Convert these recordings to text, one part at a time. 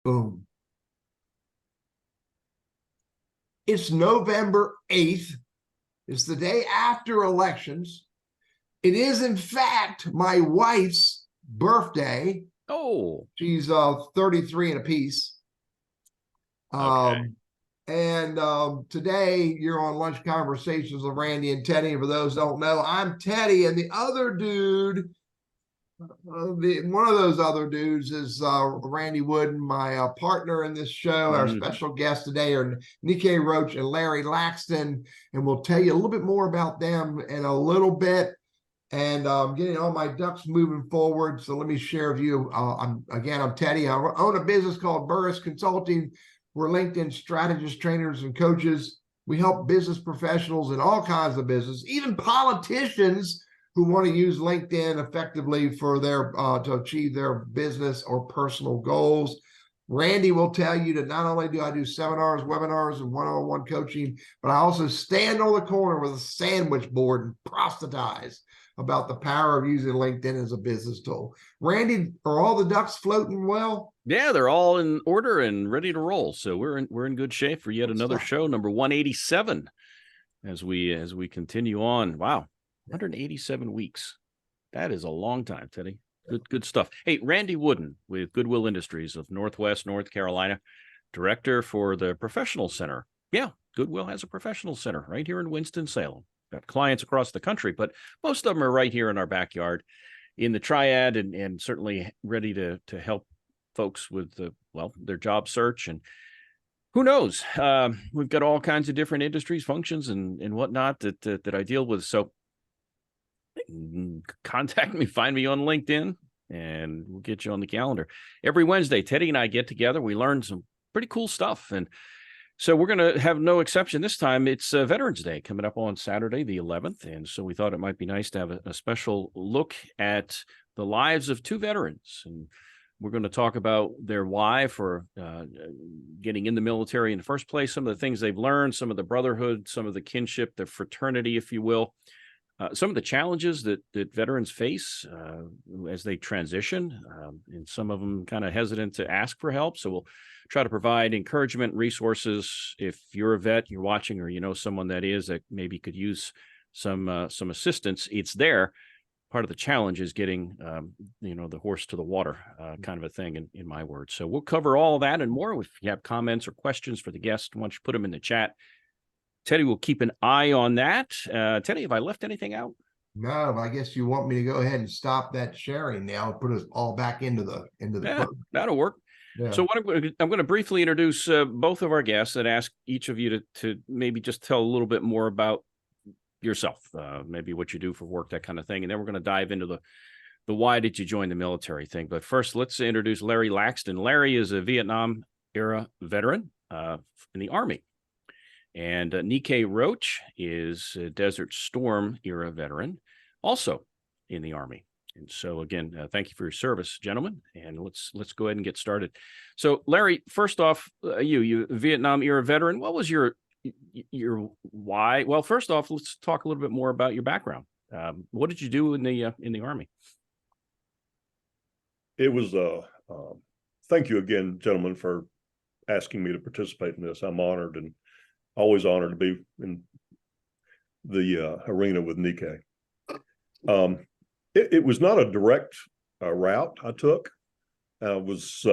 Boom. It's November 8th. It's the day after elections. It is, in fact, my wife's birthday. Oh, She's 33 and a piece. okay. Today you're on Lunch Conversations with Randy and Teddy. For those who don't know, I'm Teddy, and the other dude, one of those other dudes is Randy Wooden, my partner in this show. Our special guests today are Nikkei Roach and Larry Laxton, and we'll tell you a little bit more about them in a little bit. And getting all my ducks moving forward. So let me share with you. I'm Teddy. I own a business called Burriss Consulting. We're LinkedIn strategists, trainers, and coaches. We help business professionals in all kinds of business, even politicians who want to use LinkedIn effectively for their to achieve their business or personal goals. Randy will tell you that not only do I do seminars, webinars, and one-on-one coaching, but I also stand on the corner with a sandwich board and proselytize about the power of using LinkedIn as a business tool. Randy, are all the ducks floating well? Yeah, they're all in order and ready to roll. So we're in good shape for yet another show, number 187, as we continue on. Wow, 187 weeks. That is a long time, Teddy. Good stuff. Hey, Randy Wooden with Goodwill Industries of Northwest North Carolina, director for the Professional Center. Yeah, Goodwill has a professional center right here in Winston-Salem. Got clients across the country, but most of them are right here in our backyard in the Triad, and certainly ready to help folks with their job search. And who knows, we've got all kinds of different industries, functions, and whatnot that I deal with. So contact me, find me on LinkedIn, and we'll get you on the calendar. Every Wednesday, Teddy and I get together. We learn some pretty cool stuff. And so we're going to have no exception this time. It's Veterans Day coming up on Saturday, the 11th. And so we thought it might be nice to have a special look at the lives of two veterans. And we're going to talk about their why for getting in the military in the first place, some of the things they've learned, some of the brotherhood, some of the kinship, the fraternity, if you will. Some of the challenges that veterans face as they transition, and some of them kind of hesitant to ask for help. So we'll try to provide encouragement, resources. If you're a vet, you're watching, or you know someone that is that maybe could use some assistance, it's there. Part of the challenge is getting the horse to the water, kind of a thing, in my words. So we'll cover all of that and more. If you have comments or questions for the guest, why don't you put them in the chat? Teddy will keep an eye on that. Teddy, have I left anything out? No, I guess you want me to go ahead and stop that sharing now and put us all back into the program. That'll work. Yeah. So I'm going to briefly introduce both of our guests and ask each of you to maybe just tell a little bit more about yourself, maybe what you do for work, that kind of thing. And then we're going to dive into the why did you join the military thing. But first, let's introduce Larry Laxton. Larry is a Vietnam era veteran in the Army. And Nikkei Roach is a Desert Storm era veteran, also in the Army. And so again, thank you for your service, gentlemen. And let's go ahead and get started. So Larry, first off, you Vietnam era veteran. What was your why? Well, first off, let's talk a little bit more about your background. What did you do in the Army? It was thank you again, gentlemen, for asking me to participate in this. I'm honored and always honored to be in the arena with Nikkei. It was not a direct route I took. I was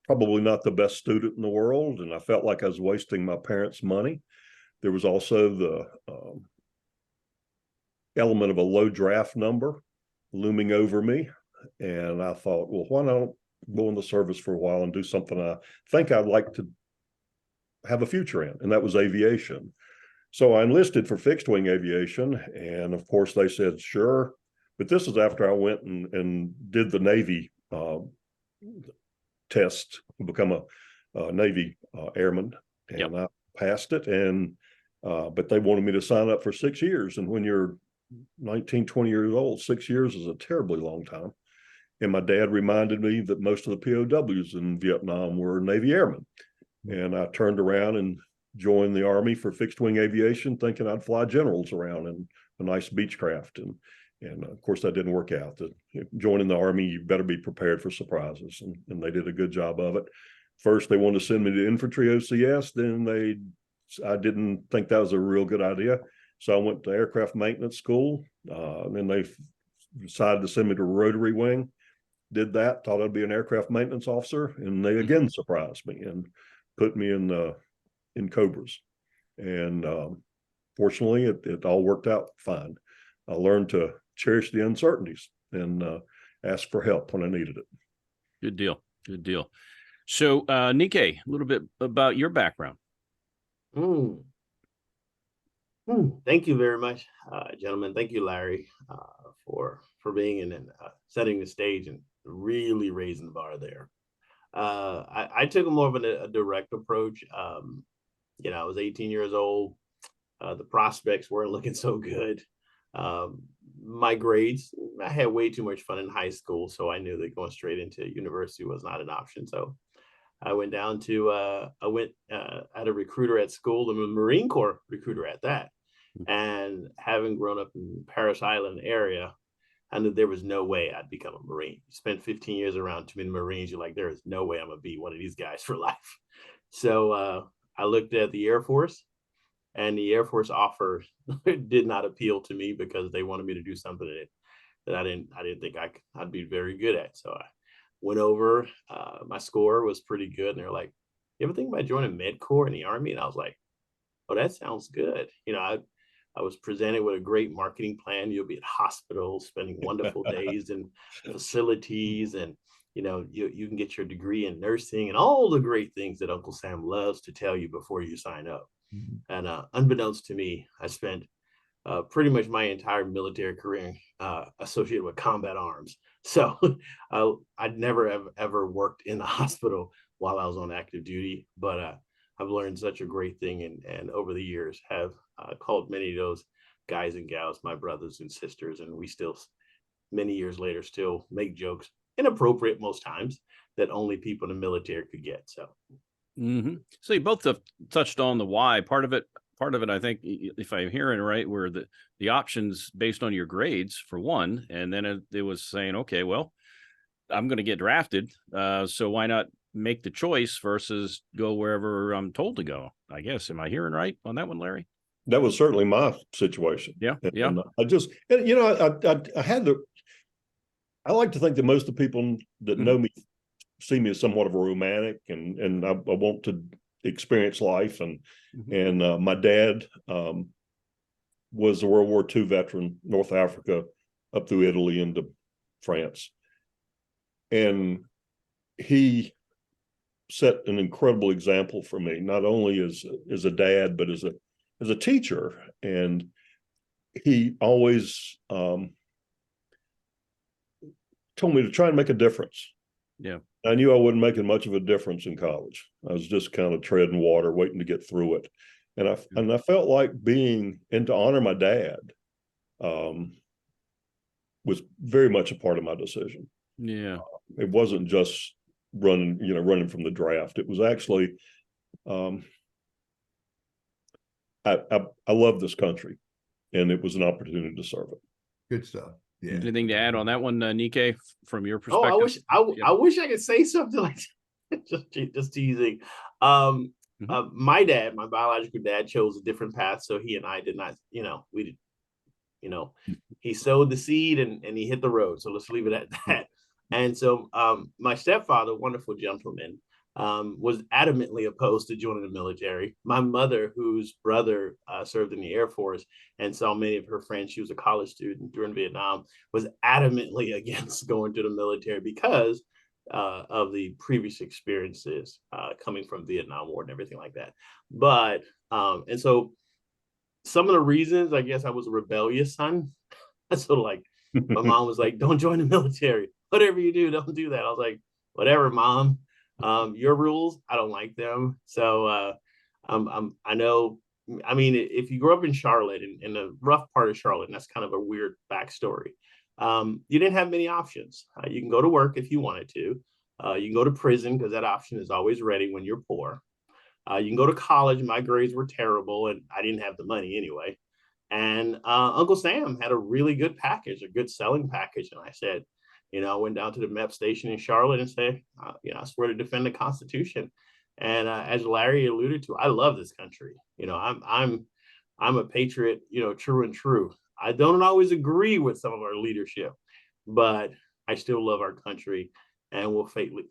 probably not the best student in the world, and I felt like I was wasting my parents' money. There was also the element of a low draft number looming over me, and I thought, well, why not go in the service for a while and do something I think I'd like to have a future in, and that was aviation. So I enlisted for fixed wing aviation, and of course they said sure, but this is after I went and did the Navy test to become a Navy airman, and yep. I passed it, and but they wanted me to sign up for 6 years, and when you're 19, 20 years old, 6 years is a terribly long time. And my dad reminded me that most of the POWs in Vietnam were Navy airmen. And I turned around and joined the Army for fixed wing aviation, thinking I'd fly generals around in a nice Beechcraft. And of course, that didn't work out. Joining the Army, you better be prepared for surprises. And they did a good job of it. first they wanted to send me to infantry OCS. Then I didn't think that was a real good idea. So I went to aircraft maintenance school. Then they decided to send me to Rotary Wing. Did that, thought I'd be an aircraft maintenance officer, and they again surprised me and put me in Cobras. And fortunately, it all worked out fine. I learned to cherish the uncertainties and ask for help when I needed it. Good deal. Good deal. So, Nikkei, a little bit about your background. Thank you very much, gentlemen. Thank you, Larry, for being in and setting the stage and really raising the bar there. I took a more of a direct approach. I was 18 years old. The prospects weren't looking so good. My grades, I had way too much fun in high school, so I knew that going straight into university was not an option. So I went down to, I had a recruiter at school, and a Marine Corps recruiter at that. And having grown up in Paris Island area, I knew there was no way I'd become a Marine. You spent 15 years around too many Marines, you're like, there is no way I'm gonna be one of these guys for life. So I looked at the Air Force, and the Air Force offer did not appeal to me because they wanted me to do something that I didn't think I'd be very good at. So I went over, my score was pretty good, and they're like, you ever think about joining Med Corps in the Army? And I was like, oh, that sounds good. I was presented with a great marketing plan. You'll be at hospitals, spending wonderful days in facilities, and you can get your degree in nursing and all the great things that Uncle Sam loves to tell you before you sign up. And unbeknownst to me, I spent pretty much my entire military career associated with combat arms. So I'd never ever worked in the hospital while I was on active duty, but I've learned such a great thing, and over the years have called many of those guys and gals my brothers and sisters, and we still, many years later, still make jokes, inappropriate most times, that only people in the military could get. So, So you both have touched on the why. Part of it, I think, if I'm hearing right, were the options based on your grades for one, and then it was saying, okay, well, I'm going to get drafted, so why not make the choice versus go wherever I'm told to go, I guess. Am I hearing right on that one, Larry? That was certainly my situation. Yeah. And I just, I had to, I like to think that most of the people that know me see me as somewhat of a romantic, and I want to experience life. And my dad was a World War II veteran, North Africa, up through Italy into France. And he set an incredible example for me, not only as a dad, but as a teacher. And he always told me to try and make a difference. Yeah. I knew I wasn't making much of a difference in college. I was just kind of treading water, waiting to get through it. And I felt like and to honor my dad was very much a part of my decision. Yeah. It wasn't just running from the draft. It was actually, I love this country, and it was an opportunity to serve it. Good stuff. Yeah. Anything to add on that one, Nikkei, from your perspective? Oh, I wish I could say something like that. just teasing. My dad, my biological dad, chose a different path, so he and I did not. He sowed the seed and he hit the road. So let's leave it at that. And so my stepfather, wonderful gentleman, was adamantly opposed to joining the military. My mother, whose brother served in the Air Force and saw many of her friends, she was a college student during Vietnam, was adamantly against going to the military because of the previous experiences coming from Vietnam War and everything like that. But, and so some of the reasons, I guess I was a rebellious son. So like, my mom was like, don't join the military. Whatever you do, don't do that. I was like, whatever, Mom. Your rules, I don't like them. So I know, I mean, if you grew up in Charlotte, in the rough part of Charlotte, and that's kind of a weird backstory, you didn't have many options. You can go to work if you wanted to. You can go to prison because that option is always ready when you're poor. You can go to college. My grades were terrible, and I didn't have the money anyway. And Uncle Sam had a really good package, a good selling package. And I said, I went down to the MEP station in Charlotte and said, I swear to defend the Constitution. And as Larry alluded to, I love this country. I'm a patriot, true and true. I don't always agree with some of our leadership, but I still love our country and will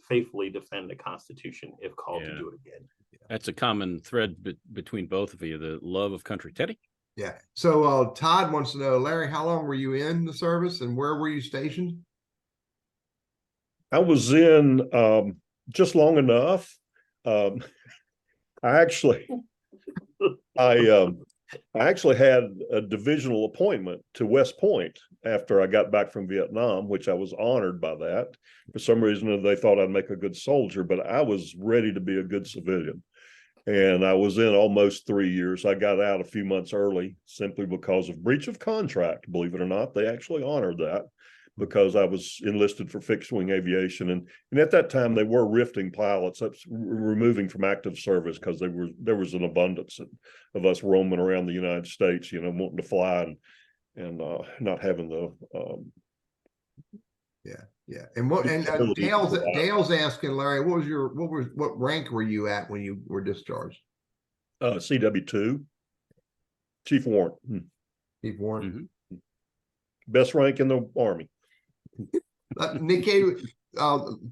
faithfully defend the Constitution if called to do it again. That's a common thread between both of you, the love of country. Teddy? Yeah. So Todd wants to know, Larry, how long were you in the service and where were you stationed? I was in just long enough. I actually had a divisional appointment to West Point after I got back from Vietnam, which I was honored by that. For some reason, they thought I'd make a good soldier, but I was ready to be a good civilian. And I was in almost 3 years. I got out a few months early simply because of breach of contract. Believe it or not, they actually honored that because I was enlisted for fixed wing aviation. And at that time, they were rifting pilots, that's removing from active service because there was an abundance of us roaming around the United States, wanting to fly and not having the Yeah. And Dale's asking, Larry, what rank were you at when you were discharged? CW2, Chief Warrant. Chief Warrant. Mm-hmm. Best rank in the Army. Nikkei,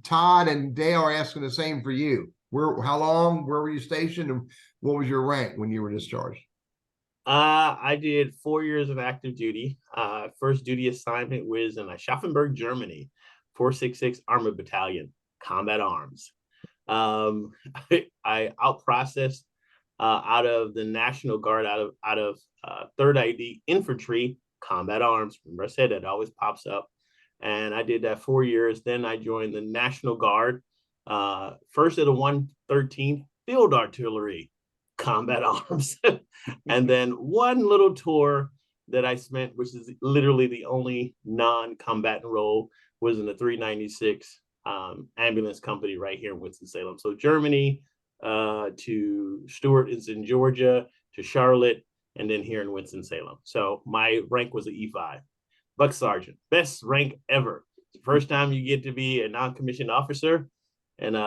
Todd and Dale are asking the same for you. How long, where were you stationed, and what was your rank when you were discharged? I did 4 years of active duty. First duty assignment was in Schaffenburg, Germany, 466 Armored Battalion, Combat Arms. I out-processed out of the National Guard, out of 3rd ID Infantry, Combat Arms. Remember I said that always pops up. And I did that 4 years. Then I joined the National Guard, first of the 113th Field Artillery, Combat Arms. And then one little tour that I spent, which is literally the only non-combatant role, was in the 396 ambulance company right here in Winston-Salem. So Germany to Stewart is in Georgia, to Charlotte, and then here in Winston-Salem. So my rank was an E5. Buck Sergeant, best rank ever. It's the first time you get to be a non-commissioned officer, and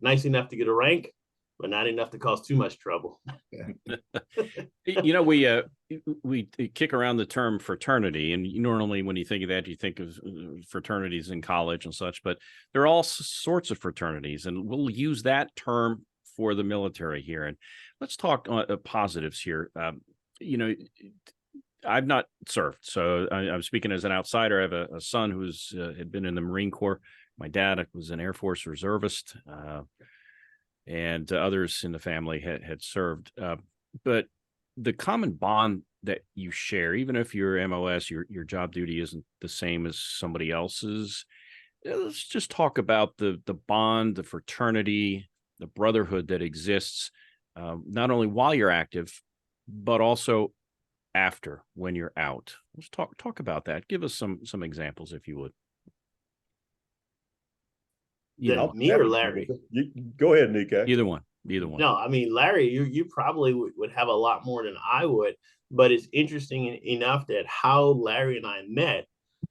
nice enough to get a rank, but not enough to cause too much trouble. We kick around the term fraternity, and normally when you think of that, you think of fraternities in college and such, but there are all sorts of fraternities, and we'll use that term for the military here. And let's talk positives here. I've not served, so I'm speaking as an outsider. I have a son who's had been in the Marine Corps. My dad was an Air Force reservist, and others in the family had served. But the common bond that you share, even if your MOS, your job duty isn't the same as somebody else's, let's just talk about the bond, the fraternity, the brotherhood that exists, not only while you're active, but also after, when you're out. Let's talk about that. Give us some examples, if you would. Me or Larry? Go ahead, Nikkei. Either one. No, I mean, Larry, you probably would have a lot more than I would, but it's interesting enough that how Larry and I met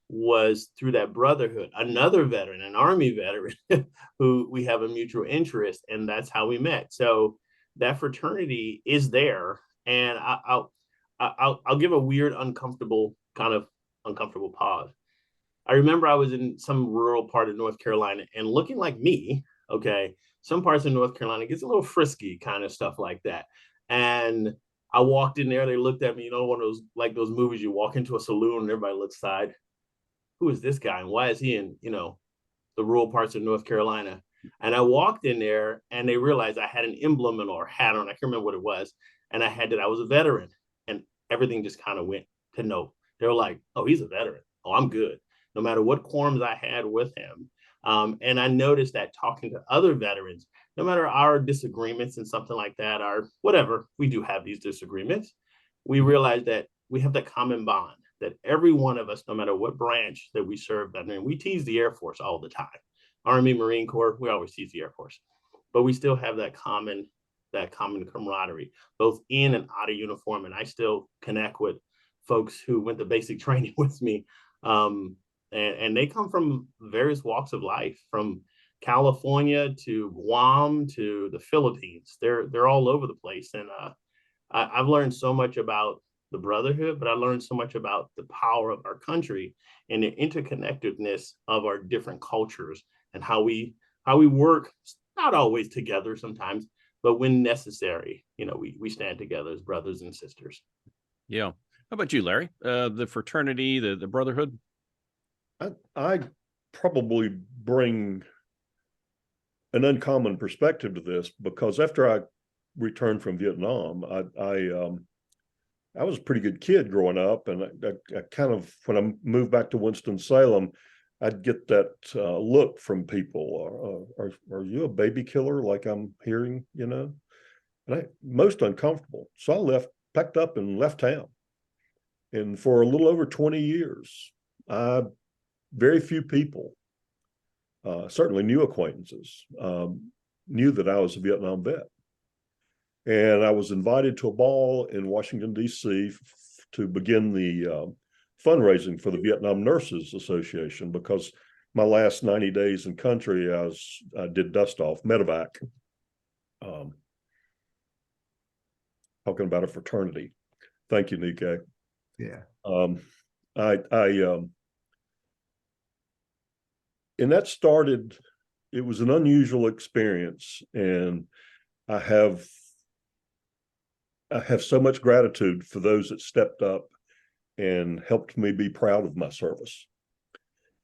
was through that brotherhood. Another veteran, an Army veteran, who we have a mutual interest, and that's how we met. So that fraternity is there, and I'll give a weird, uncomfortable pause. I remember I was in some rural part of North Carolina, and looking like me, okay, some parts of North Carolina gets a little frisky, kind of stuff like that. And I walked in there, they looked at me, one of those movies, you walk into a saloon and everybody looks aside. Who is this guy? And why is he in, the rural parts of North Carolina? And I walked in there and they realized I had an emblem or hat on. I can't remember what it was. And I had that I was a veteran, and everything just kind of went to no. They were like, oh, he's a veteran. Oh, I'm good. No matter what quorums I had with him. And I noticed that talking to other veterans, no matter our disagreements and something like that, or whatever, we do have these disagreements. We realized that we have that common bond, that every one of us, no matter what branch that we serve, we tease the Air Force all the time. Army, Marine Corps, we always tease the Air Force. But we still have that common camaraderie, both in and out of uniform. And I still connect with folks who went to basic training with me. and they come from various walks of life, from California to Guam to the Philippines. They're all over the place, and I've learned so much about the brotherhood, but I learned so much about the power of our country and the interconnectedness of our different cultures, and how we work, not always together sometimes, but when necessary, we stand together as brothers and sisters. Yeah. How about you, Larry? The fraternity, the brotherhood? I probably bring an uncommon perspective to this, because after I returned from Vietnam, I was a pretty good kid growing up, and I kind of, when I moved back to Winston-Salem, I'd get that look from people. Are you a baby killer, like I'm hearing, And most uncomfortable. So I packed up and left town. And for a little over 20 years, very few people, certainly new acquaintances, knew that I was a Vietnam vet. And I was invited to a ball in Washington, D.C. to begin the fundraising for the Vietnam Nurses Association, because my last 90 days in country, I did dust off, medevac, talking about a fraternity. Thank you, Nikkei. Yeah. And that started, it was an unusual experience, and I have so much gratitude for those that stepped up and helped me be proud of my service.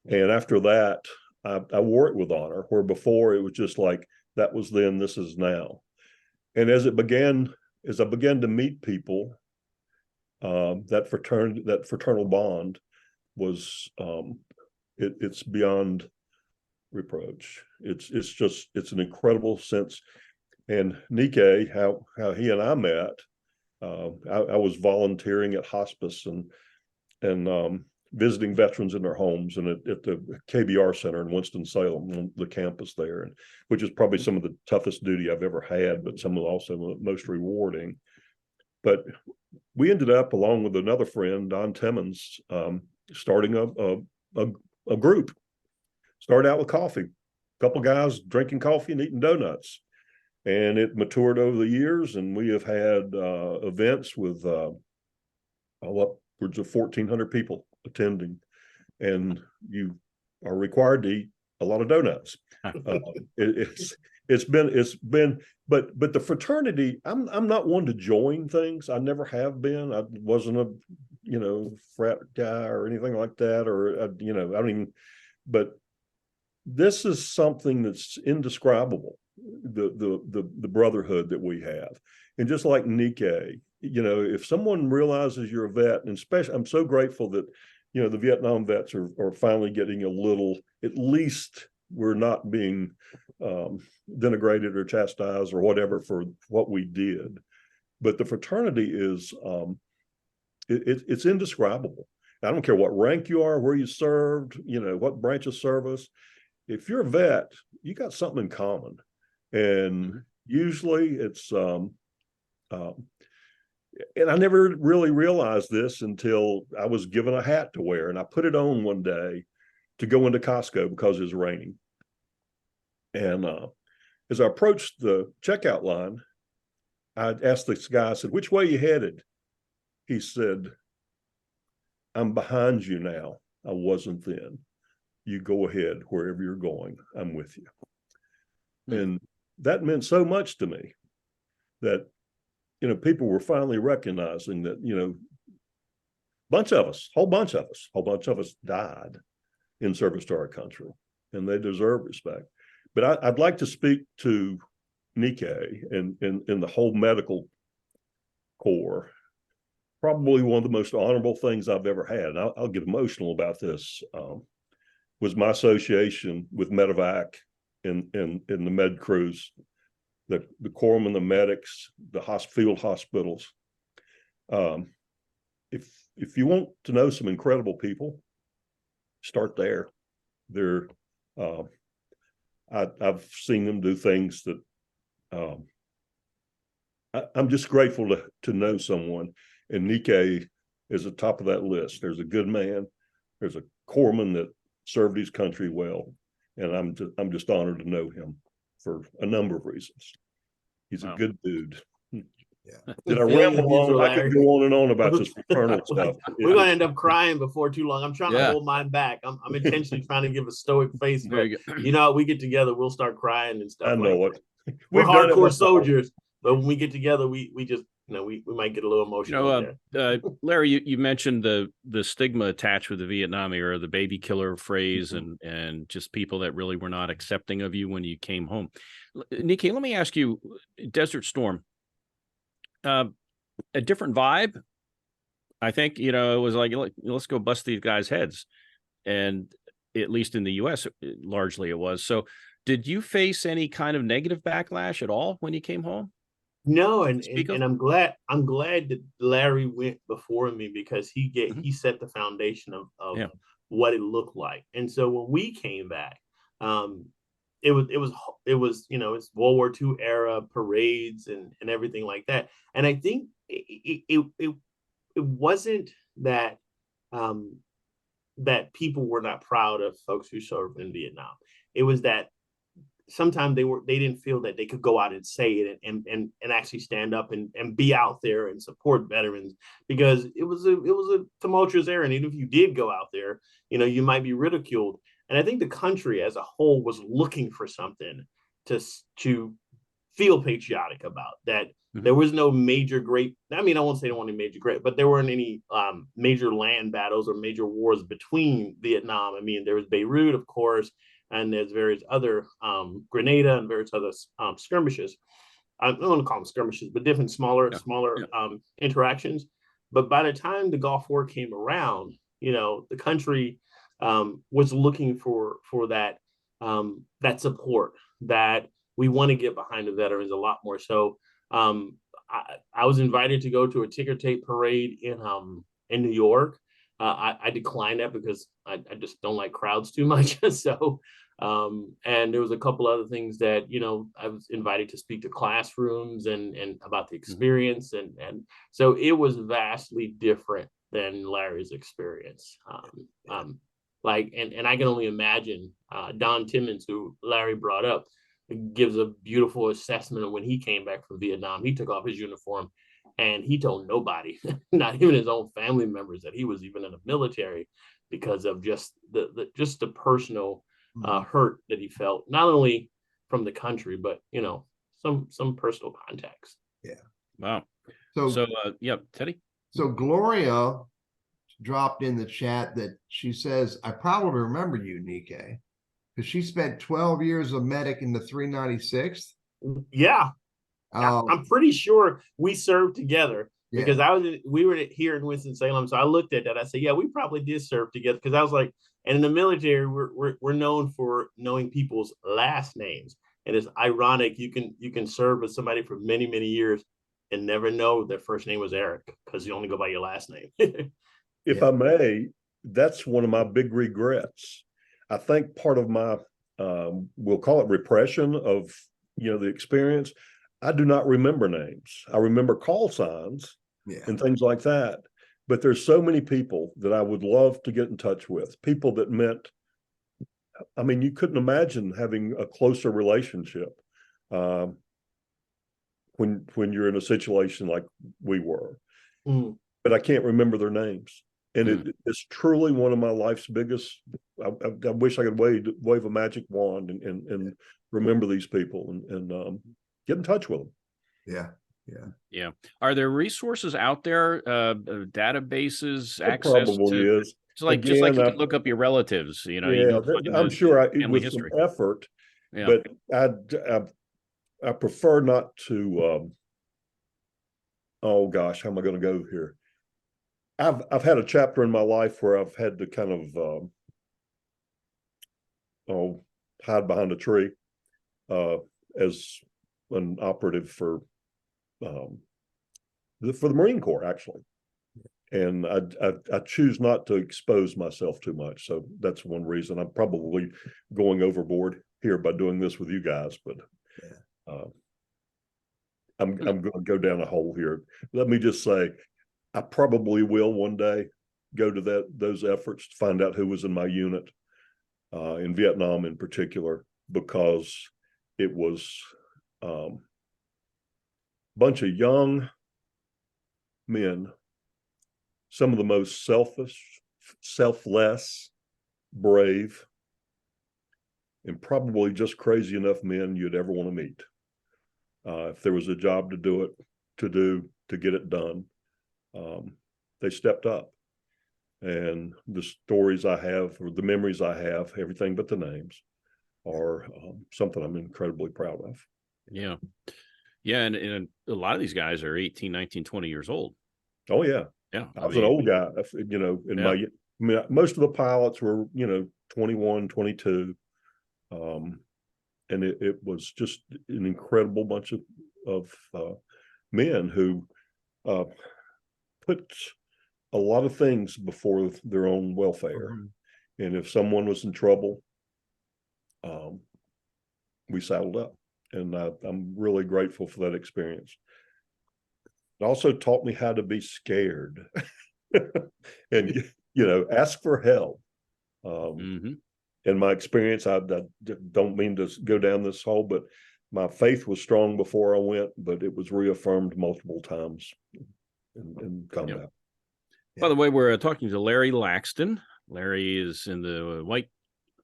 And after that, I wore it with honor, where before it was just like, that was then, this is now. And as I began to meet people, that fraternal bond was, it's beyond reproach. It's an incredible sense. And Nikkei, how he and I met, I was volunteering at hospice and visiting veterans in their homes, and at the KBR Center in Winston-Salem, the campus there, and which is probably some of the toughest duty I've ever had, but some of also the most rewarding. But we ended up, along with another friend, Don Timmons, starting a group. Started out with coffee, a couple guys drinking coffee and eating donuts. And it matured over the years, and we have had events with upwards of 1,400 people attending, and you are required to eat a lot of donuts. It's been, but the fraternity, I'm not one to join things. I never have been. I wasn't a frat guy or anything like that, or I don't even. But this is something that's indescribable. The brotherhood that we have. And just like Nikkei, if someone realizes you're a vet, and especially, I'm so grateful that the Vietnam vets are finally getting a little, at least we're not being denigrated or chastised or whatever for what we did. But the fraternity is it's indescribable. I don't care what rank you are, where you served, what branch of service. If you're a vet, you got something in common. And usually it's, and I never really realized this until I was given a hat to wear, and I put it on one day to go into Costco because it was raining. And as I approached the checkout line, I asked this guy, I said, "Which way you headed?" He said, "I'm behind you now. I wasn't then. You go ahead wherever you're going. I'm with you." And that meant so much to me that, people were finally recognizing that, whole bunch of us died in service to our country, and they deserve respect. But I'd like to speak to Nikkei and the whole medical corps. Probably one of the most honorable things I've ever had, and I'll get emotional about this, was my association with medevac in the med crews, the corpsmen, the medics, the field hospitals. If you want to know some incredible people, start there. I've seen them do things that I'm just grateful to know someone, and Nikkei is at the top of that list. There's a good man. There's a corpsman that served his country well. And I'm just honored to know him for a number of reasons. He's a good dude. Yeah. Did I ramble on? I could go on and on about this fraternal stuff. We're gonna end up crying before too long. I'm trying to Yeah. hold mine back. I'm intentionally trying to give a stoic face, There but you go. you know, we get together, we'll start crying and stuff. I know like it. that. We're We've done it hardcore before. soldiers, but when we get together, we just, you know, we might get a little emotional. Larry, you mentioned the stigma attached with the Vietnam era, the baby killer phrase, and just people that really were not accepting of you when you came home. Nikki, let me ask you, Desert Storm, a different vibe. I think, you know, it was like, let's go bust these guys' heads. And at least in the US, largely it was. So did you face any kind of negative backlash at all when you came home? No, and I'm glad that Larry went before me, because he set the foundation of what it looked like. And so when we came back, it was, you know, it's World War II era parades and everything like that. And I think it wasn't that that people were not proud of folks who served in Vietnam. It was that sometimes they didn't feel that they could go out and say it and actually stand up and be out there and support veterans, because it was a tumultuous era. And even if you did go out there, you know, you might be ridiculed. And I think the country as a whole was looking for something to feel patriotic about. That there was no major great, I mean, I won't say there weren't any major great, but there weren't any major land battles or major wars between Vietnam. I mean, there was Beirut, of course, and there's various other Grenada and various other skirmishes. I don't want to call them skirmishes, but different smaller interactions. But by the time the Gulf War came around, you know, the country was looking for that that support, that we want to get behind the veterans a lot more. So I was invited to go to a ticker tape parade in New York. I declined that because I just don't like crowds too much. So, and there was a couple other things that, you know, I was invited to speak to classrooms and about the experience. And so it was vastly different than Larry's experience. Like, and I can only imagine Don Timmons, who Larry brought up, gives a beautiful assessment of when he came back from Vietnam. He took off his uniform and he told nobody, not even his own family members, that he was even in the military, because of just the personal hurt that he felt, not only from the country, but, you know, some personal contacts. Yeah. Wow. So Teddy. So Gloria dropped in the chat that she says, I probably remember you, Nikkei, because she spent 12 years of medic in the 396th. Yeah. I'm pretty sure we served together, because we were here in Winston-Salem. So I looked at that. I said, yeah, we probably did serve together, because I was like, and in the military, we're known for knowing people's last names. And it's ironic, you can serve with somebody for many, many years and never know their first name was Eric, because you only go by your last name. If I may, that's one of my big regrets. I think part of my, we'll call it repression of, you know, the experience. I do not remember names. I remember call signs and things like that. But there's so many people that I would love to get in touch with, people that meant, I mean, you couldn't imagine having a closer relationship when you're in a situation like we were. But I can't remember their names. And it's truly one of my life's biggest, I wish I could wave a magic wand and remember these people and get in touch with them. Yeah. Are there resources out there, databases, It access probably to? is. It's like, Again, just like you can look up your relatives, you know. Yeah, I'm sure it was history. some effort, but I prefer not to. Oh gosh, how am I going to go here? I've had a chapter in my life where I've had to kind of hide behind a tree as an operative for the Marine Corps, actually. And I choose not to expose myself too much. So that's one reason. I'm probably going overboard here by doing this with you guys, but I'm going to go down a hole here. Let me just say, I probably will one day go to those efforts to find out who was in my unit. in Vietnam in particular, because it was a bunch of young men, some of the most selfish, selfless, brave, and probably just crazy enough men you'd ever want to meet. If there was a job to do, to get it done, they stepped up. And the stories I have, or the memories I have, everything but the names, are something I'm incredibly proud of. Yeah. Yeah. And a lot of these guys are 18, 19, 20 years old. Oh, yeah. Yeah. I was an old guy, in most of the pilots were, 21, 22. And it was just an incredible bunch of men who put a lot of things before their own welfare. Mm-hmm. And if someone was in trouble, we saddled up. And I'm really grateful for that experience. It also taught me how to be scared and, ask for help. In my experience, I don't mean to go down this hole, but my faith was strong before I went, but it was reaffirmed multiple times in combat. Yep. By the way, we're talking to Larry Laxton. Larry is in the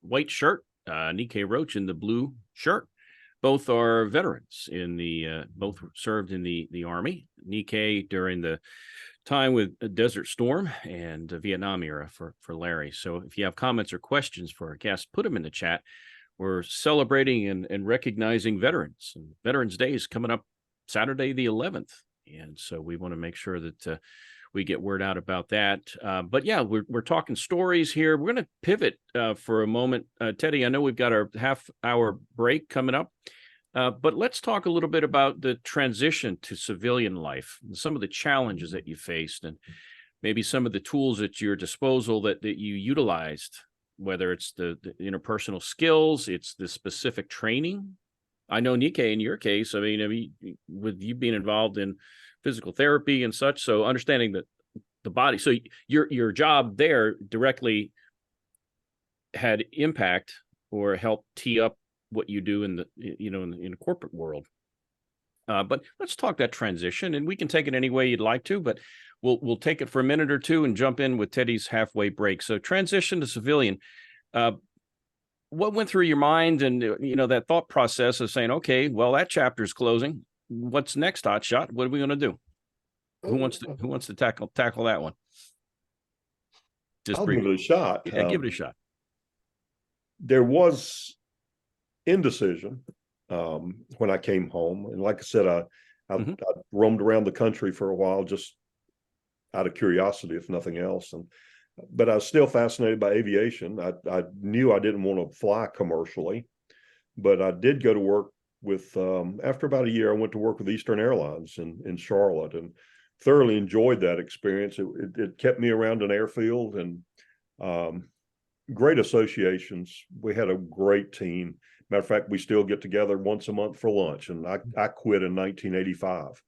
white shirt, Nikkei Roach in the blue shirt. Both are veterans both served in the Army. Nikkei during the time with Desert Storm and the Vietnam era for Larry. So if you have comments or questions for our guests, put them in the chat. We're celebrating and recognizing veterans. And Veterans Day is coming up Saturday, the 11th. And so we want to make sure that we get word out about that. But yeah, we're talking stories here. We're going to pivot for a moment. Teddy, I know we've got our half-hour break coming up. But let's talk a little bit about the transition to civilian life, some of the challenges that you faced, and maybe some of the tools at your disposal that you utilized, whether it's the interpersonal skills, it's the specific training. I know, Nikkei, in your case, I mean, with you being involved in physical therapy and such, so understanding that the body, so your job there directly had impact or helped tee up what you do in the in the corporate world. But let's talk that transition, and we can take it any way you'd like to, but we'll take it for a minute or two and jump in with Teddy's halfway break. So transition to civilian, what went through your mind, and that thought process of saying, okay, well, that chapter's closing. What's next, Hotshot? What are we going to do? Who wants to tackle that one? I'll give it a shot. Yeah, give it a shot. There was indecision when I came home, and like I said, I roamed around the country for a while just out of curiosity, if nothing else. But I was still fascinated by aviation. I knew I didn't want to fly commercially, but I did go to work with. After about a year, I went to work with Eastern Airlines in Charlotte, and thoroughly enjoyed that experience. It kept me around an airfield, and great associations. We had a great team. Matter of fact, we still get together once a month for lunch, and I quit in 1985,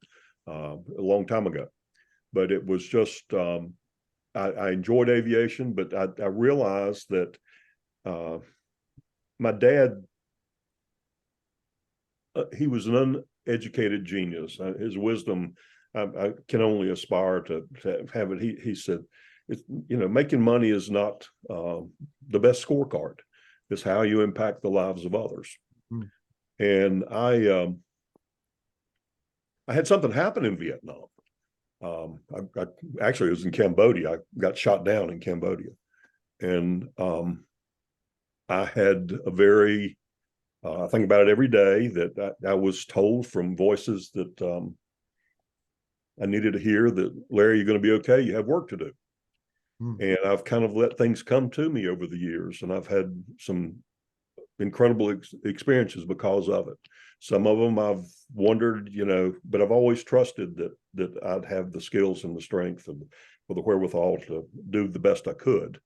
a long time ago. But it was just, I enjoyed aviation, but I realized that my dad, he was an uneducated genius. His wisdom, I can only aspire to have it. He said, making money is not the best scorecard. It's how you impact the lives of others. And I had something happen in Vietnam. I actually was in Cambodia. I got shot down in Cambodia, and I had a very I think about it every day that I was told from voices that I needed to hear that, Larry, you're going to be okay. You have work to do. And I've kind of let things come to me over the years, and I've had some incredible experiences because of it. Some of them I've wondered, but I've always trusted that I'd have the skills and the strength and the wherewithal to do the best I could.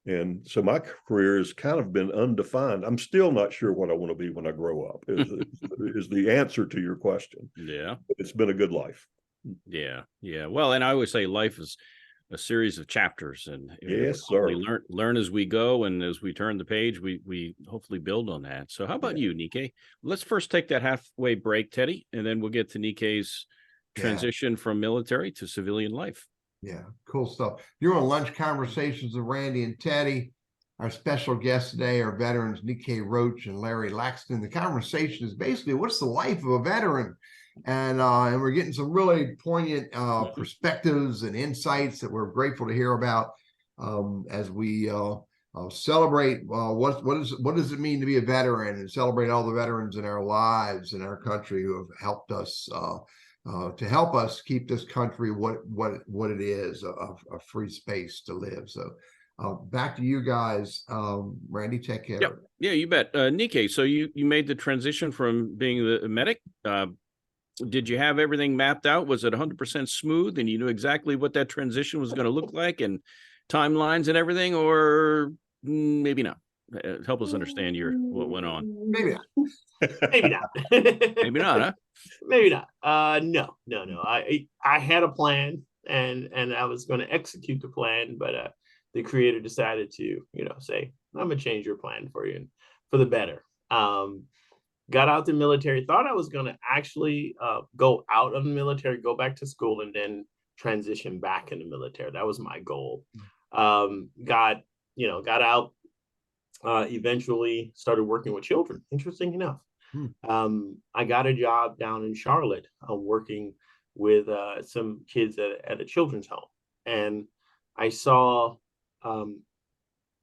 And so my career has kind of been undefined. I'm still not sure what I want to be when I grow up, is the answer to your question. Yeah. It's been a good life. Yeah. Yeah. Well, and I always say life is a series of chapters, and Yes, hopefully sir. learn as we go, and as we turn the page, we hopefully build on that. So how about you, Nikkei? Let's first take that halfway break, Teddy, and then we'll get to Nikkei's transition from military to civilian life. Yeah, cool stuff. You're on Lunch Conversations with Randy and Teddy. Our special guests today are veterans Nikkei Roach and Larry Laxton. The conversation is basically what's the life of a veteran, and we're getting some really poignant perspectives and insights that we're grateful to hear about as we celebrate what does it mean to be a veteran, and celebrate all the veterans in our lives in our country who have helped us. To help us keep this country what it is, a free space to live. So back to you guys. Randy, take care. Yep. Yeah, you bet. Nikkei, so you made the transition from being the medic. Did you have everything mapped out? Was it 100% smooth and you knew exactly what that transition was going to look like and timelines and everything, or maybe not? Help us understand what went on. Maybe not. Maybe not. Maybe not, huh? Maybe not. No. I had a plan, and I was going to execute the plan, but the creator decided to, say, I'm gonna change your plan for you for the better. Got out the military. Thought I was going to actually go out of the military, go back to school, and then transition back in the military. That was my goal. Got out. Eventually started working with children. Interesting enough. I got a job down in Charlotte working with some kids at a children's home. And I saw,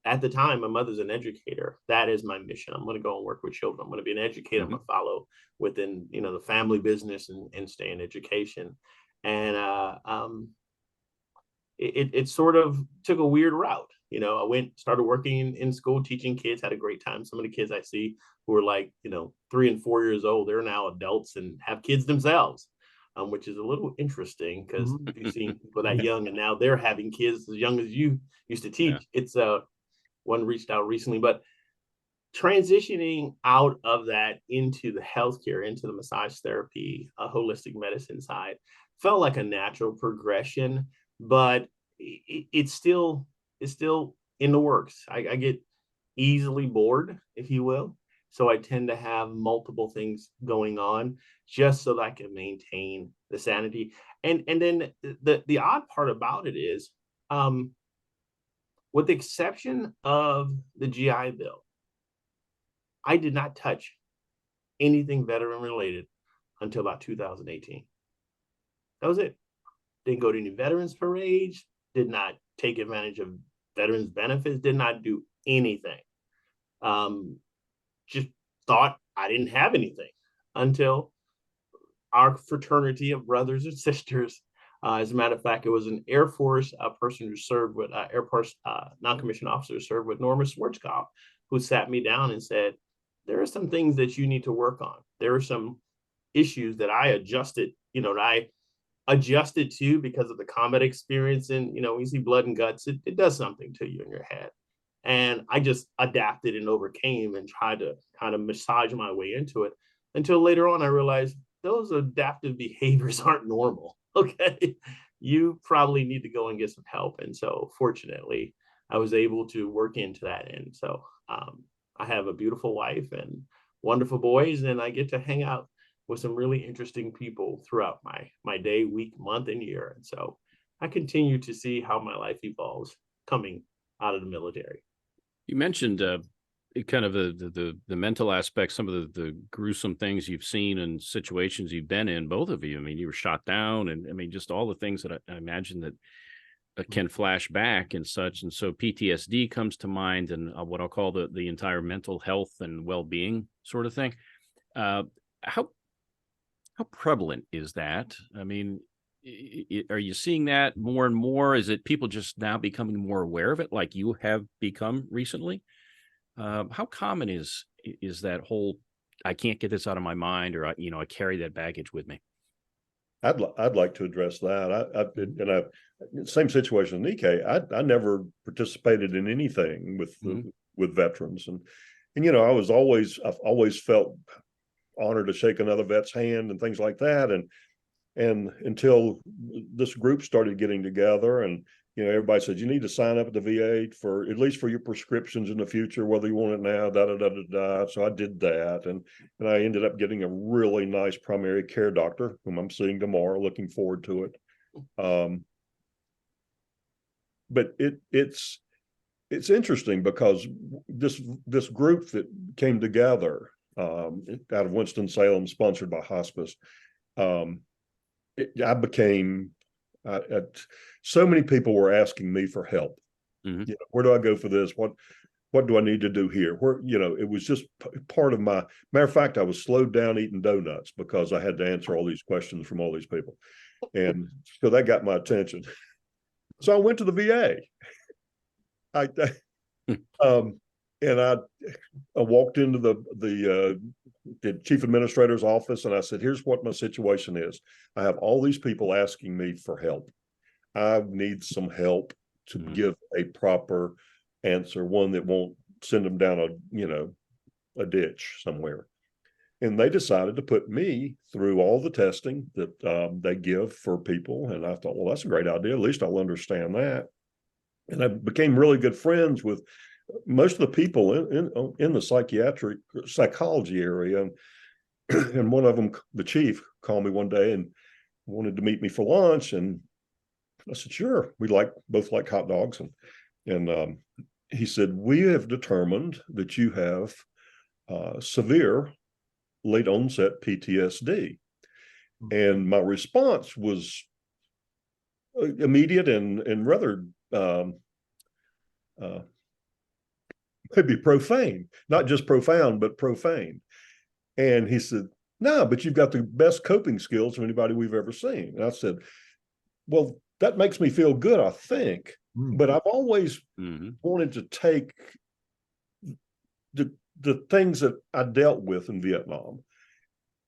at the time, my mother's an educator. That is my mission. I'm going to go and work with children. I'm going to be an educator. I'm going to follow within, the family business and stay in education. And it sort of took a weird route. I started working in school, teaching kids, had a great time. Some of the kids I see who are like, 3 and 4 years old, they're now adults and have kids themselves, which is a little interesting because you've seen people that young and now they're having kids as young as you used to teach. Yeah. It's one reached out recently, but transitioning out of that into the healthcare, into the massage therapy, holistic medicine side felt like a natural progression, but it's still in the works. I get easily bored, if you will. So I tend to have multiple things going on just so that I can maintain the sanity. And then the odd part about it is, with the exception of the GI Bill, I did not touch anything veteran related until about 2018. That was it. Didn't go to any veterans parades, did not take advantage of veterans benefits, did not do anything. Just thought I didn't have anything until our fraternity of brothers and sisters. As a matter of fact, it was an Air Force person who served with Air Force non-commissioned officer served with Norman Schwarzkopf, who sat me down and said, there are some things that you need to work on. There are some issues that I adjusted, to because of the combat experience. And, when you see blood and guts, it does something to you in your head. And I just adapted and overcame and tried to kind of massage my way into it until later on I realized those adaptive behaviors aren't normal. Okay. You probably need to go and get some help. And so fortunately, I was able to work into that. And so I have a beautiful wife and wonderful boys, and I get to hang out with some really interesting people throughout my day, week, month, and year. And so I continue to see how my life evolves coming out of the military. You mentioned kind of the mental aspect, some of the gruesome things you've seen and situations you've been in, both of you. I mean, you were shot down, and I mean, just all the things that I imagine that can flash back and such. And so PTSD comes to mind, and what I'll call the entire mental health and well-being sort of thing. How prevalent is that? I mean, are you seeing that more and more? Is it people just now becoming more aware of it, like you have become recently? How common is that whole, I can't get this out of my mind, or I carry that baggage with me? I'd like to address that. Same situation with Nikkei. I never participated in anything with veterans, and I've always felt honored to shake another vet's hand and things like that. And until this group started getting together, and everybody said you need to sign up at the VA for at least for your prescriptions in the future, whether you want it now, da da da da da. So I did that, and I ended up getting a really nice primary care doctor whom I'm seeing tomorrow. Looking forward to it. But it's interesting because this group that came together out of Winston-Salem, sponsored by hospice, I became so many people were asking me for help. Mhm. Where do I go for this? What do I need to do here? Where, it was just part of my, matter of fact, I was slowed down eating donuts because I had to answer all these questions from all these people. And so that got my attention. So I went to the VA. And I walked into the chief administrator's office, and I said, here's what my situation is. I have all these people asking me for help. I need some help to give a proper answer, one that won't send them down a ditch somewhere. And they decided to put me through all the testing that they give for people. And I thought, well, that's a great idea. At least I'll understand that. And I became really good friends with most of the people in the psychology area. And one of them, the chief, called me one day and wanted to meet me for lunch. And I said, sure. We both like hot dogs. And he said, we have determined that you have severe late onset PTSD. And my response was immediate and rather maybe profane, not just profound, but profane. And he said, no, but you've got the best coping skills of anybody we've ever seen. And I said, well, that makes me feel good, I think. But I've always wanted to take the things that I dealt with in Vietnam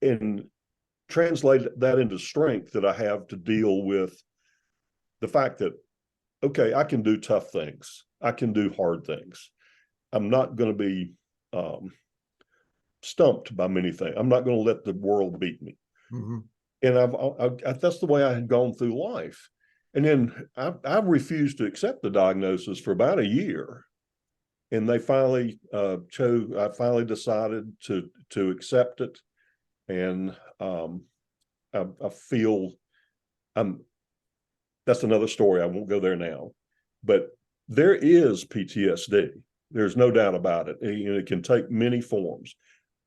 and translate that into strength that I have to deal with the fact that, okay, I can do tough things. I can do hard things. I'm not going to be stumped by many things. I'm not going to let the world beat me. And that's the way I had gone through life. And then I refused to accept the diagnosis for about a year. And they finally I finally decided to accept it. And I feel that's another story. I won't go there now, but there is PTSD. There's no doubt about it. It can take many forms.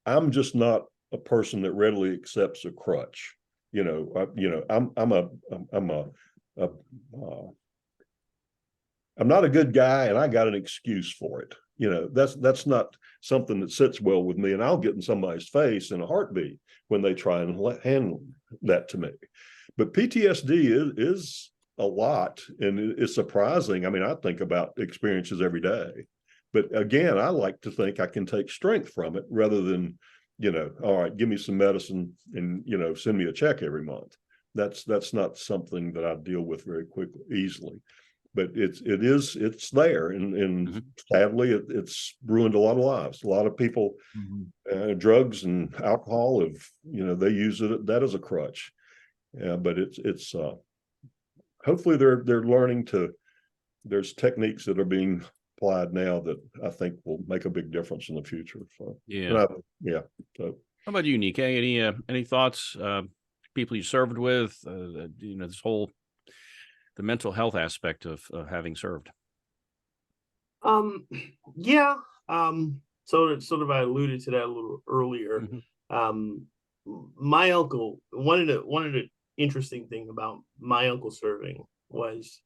I'm just not a person that readily accepts a crutch. I'm not a good guy, and I got an excuse for it. That's not something that sits well with me, and I'll get in somebody's face in a heartbeat when they try and handle that to me. But PTSD is a lot, and it's surprising. I mean, I think about experiences every day, but again, I like to think I can take strength from it rather than, all right, give me some medicine and, send me a check every month. That's not something that I deal with very quickly, easily. But it's there, and sadly, it's ruined a lot of lives. A lot of people, drugs and alcohol they use that as a crutch. Yeah, but it's hopefully they're learning there's techniques that are being applied now that I think will make a big difference in the future. So So how about you, Nikkei? Any thoughts? People you served with? This whole the mental health aspect of having served. Yeah. Sort of I alluded to that a little earlier. My uncle, one of the interesting thing about my uncle serving was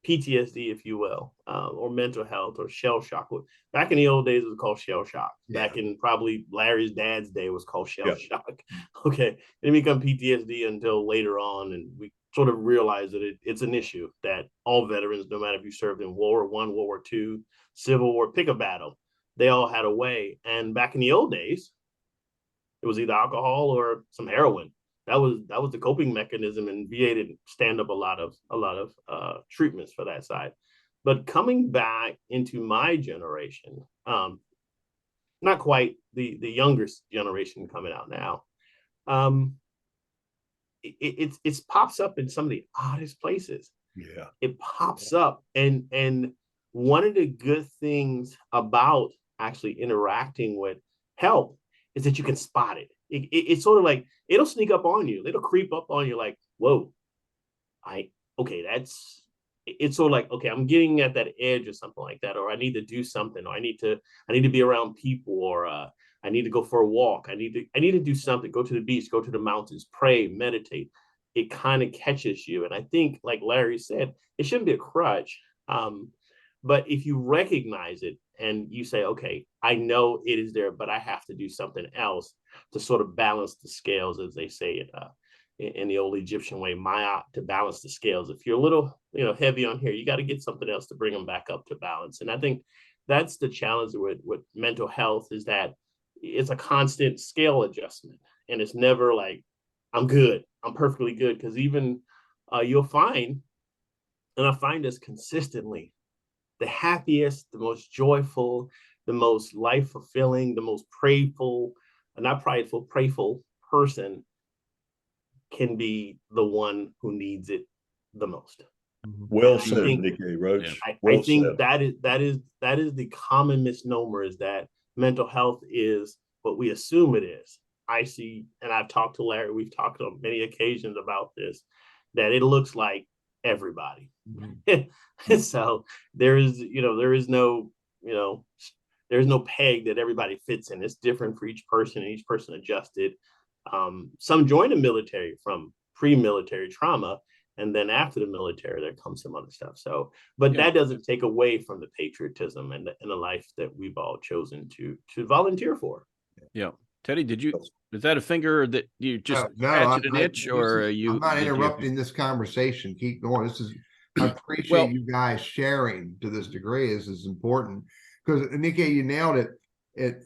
PTSD, if you will, or mental health or shell shock. Back in the old days, it was called shell shock. Yeah. Back in probably Larry's dad's day, it was called shell shock. Okay. It didn't become PTSD until later on. And we sort of realized that it's an issue that all veterans, no matter if you served in World War I, World War II, Civil War, pick a battle, they all had a way. And back in the old days, it was either alcohol or some heroin. That was the coping mechanism, and VA didn't stand up a lot of treatments for that side. But coming back into my generation, not quite the younger generation coming out now, it pops up in some of the oddest places. Yeah. it pops up. And one of the good things about actually interacting with help is that you can spot it. It's sort of like it'll sneak up on you. It'll creep up on you like, whoa, okay, it's sort of like, okay, I'm getting at that edge or something like that, or I need to do something, or I need to be around people, or I need to go for a walk. I need to do something, go to the beach, go to the mountains, pray, meditate. It kind of catches you. And I think, like Larry said, it shouldn't be a crutch. But if you recognize it and you say, okay, I know it is there, but I have to do something else to sort of balance the scales, as they say it in the old Egyptian way, Maya, to balance the scales. If you're a little, heavy on here, you got to get something else to bring them back up to balance. And I think that's the challenge with mental health, is that it's a constant scale adjustment. And it's never like, I'm good, I'm perfectly good. Because even you'll find, and I find this consistently, the happiest, the most joyful, the most life fulfilling, the most prayful, not prideful, prayful person can be the one who needs it the most. Well And I said, think- Nicky Roach. Yeah. I Well think said. that is the common misnomer, is that mental health is what we assume it is. I see, and I've talked to Larry, we've talked on many occasions about this, that it looks like everybody. So there's no, there's no peg that everybody fits in. It's different for each person, and each person adjusted. Some join the military from pre-military trauma, and then after the military, there comes some other stuff. So, but Yeah. that doesn't take away from the patriotism and the life that we've all chosen to volunteer for. Yeah. Teddy, is that a finger that you just No, scratched an itch, or I'm not interrupting this conversation. Keep going. I appreciate you guys sharing to this degree. This is important because, Nicky, you nailed it.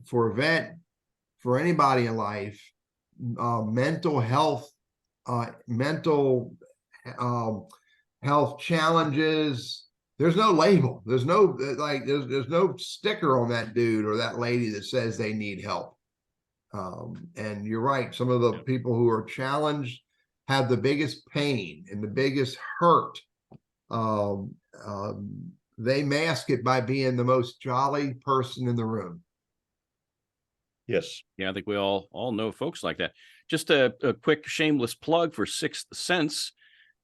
For a vet, for anybody in life, mental health, health challenges. There's no label. There's no there's no sticker on that dude or that lady that says they need help. And you're right. Some of the people who are challenged have the biggest pain and the biggest hurt. They mask it by being the most jolly person in the room. Yes. Yeah, I think we all know folks like that. Just a quick shameless plug for Sixth Sense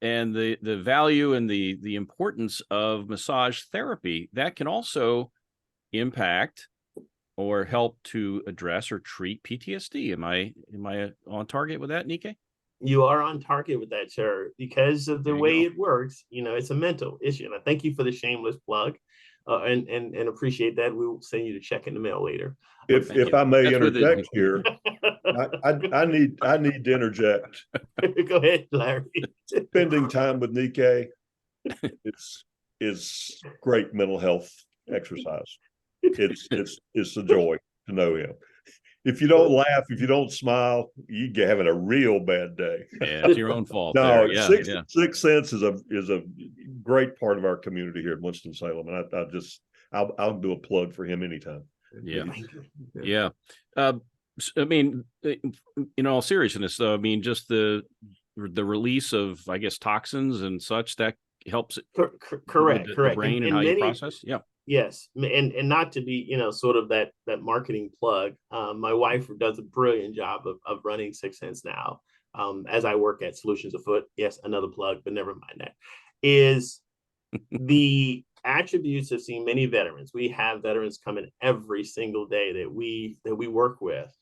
and the value and the importance of massage therapy. That can also impact or help to address or treat PTSD. Am I on target with that, Nicky? You are on target with that, sir, because of the way it works. It's a mental issue. And I thank you for the shameless plug, and appreciate that. We will send you to check in the mail later. If I may interject here, I need to interject. Go ahead, Larry. Spending time with Nicky is great mental health exercise. It's a joy to know him. If you don't laugh, if you don't smile, you're having a real bad day. Yeah, it's your own fault. No, Yeah, Sixth Sense is a great part of our community here in Winston-Salem, and I'll do a plug for him anytime. Yeah. Yeah. I mean, in all seriousness, though, I mean, just the release of, I guess, toxins and such that helps. Correct. The brain and how you process. Yeah. Yes, and not to be, sort of that marketing plug. My wife does a brilliant job of running Sixth Sense now. As I work at Solutions Afoot. Yes, another plug, but never mind that. Is the attributes of seeing many veterans. We have veterans coming every single day that we work with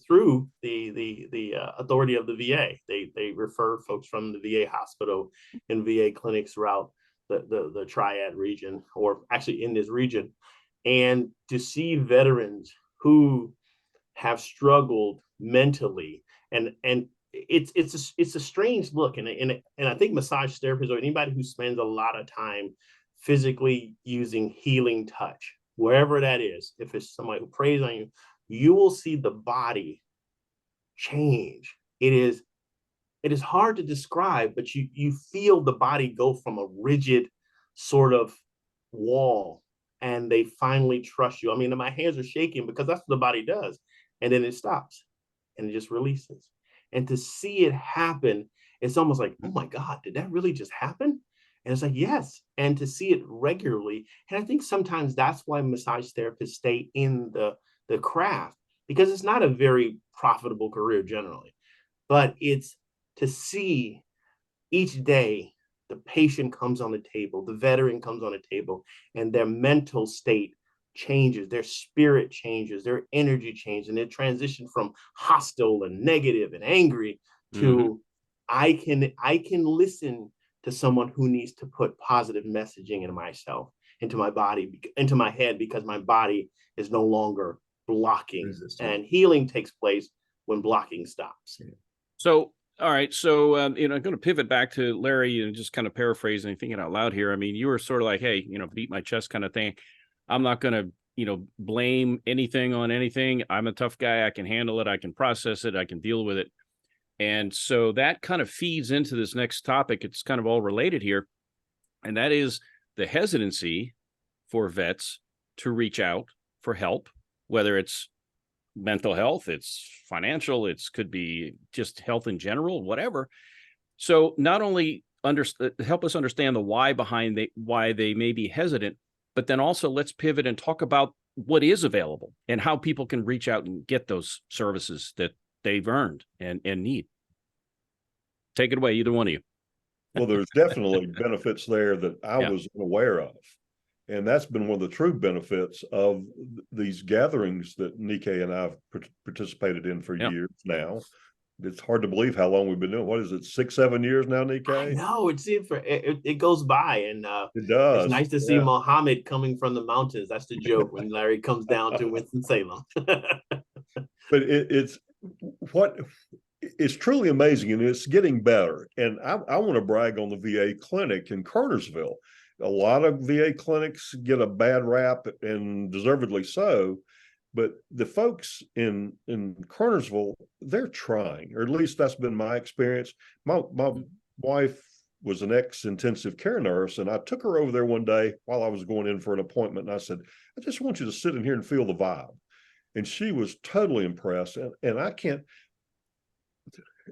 through the authority of the VA. They refer folks from the VA hospital and VA clinics throughout the Triad region, or actually in this region, and to see veterans who have struggled mentally, and it's a strange look, and I think massage therapists, or anybody who spends a lot of time physically using healing touch, wherever that is, if it's somebody who prays on you, you will see the body change. It is hard to describe, but you feel the body go from a rigid sort of wall, and they finally trust you. I mean, my hands are shaking because that's what the body does. And then it stops and it just releases. And to see it happen, it's almost like, oh my God, did that really just happen? And it's like, yes. And to see it regularly. And I think sometimes that's why massage therapists stay in the craft, because it's not a very profitable career generally, but it's to see each day the patient comes on the table, the veteran comes on the table, and their mental state changes, their spirit changes, their energy changes, and they transition from hostile and negative and angry to I can listen to someone who needs to put positive messaging into myself, into my body, into my head, because my body is no longer blocking. And healing takes place when blocking stops. So, all right. So, I'm going to pivot back to Larry and just kind of paraphrasing and thinking out loud here. I mean, you were sort of like, hey, beat my chest kind of thing. I'm not going to, blame anything on anything. I'm a tough guy. I can handle it. I can process it. I can deal with it. And so that kind of feeds into this next topic. It's kind of all related here. And that is the hesitancy for vets to reach out for help, whether it's mental health, it's financial, could be just health in general, whatever. So not only help us understand the why behind why they may be hesitant, but then also let's pivot and talk about what is available and how people can reach out and get those services that they've earned and need. Take it away, either one of you. Well, there's definitely benefits there that I was unaware of. And that's been one of the true benefits of these gatherings that Nikkei and I've participated in for years now. It's hard to believe how long we've been doing. What is it, 6-7 years now, Nikkei? No, it goes by, and it does. It's nice to see Muhammad coming from the mountains. That's the joke when Larry comes down to Winston-Salem. But it's truly amazing, and it's getting better. And I want to brag on the VA clinic in Kernersville. A lot of VA clinics get a bad rap, and deservedly so. But the folks in Kernersville, they're trying, or at least that's been my experience. My wife was an ex-intensive care nurse, and I took her over there one day while I was going in for an appointment, and I said, I just want you to sit in here and feel the vibe. And she was totally impressed. And I can't,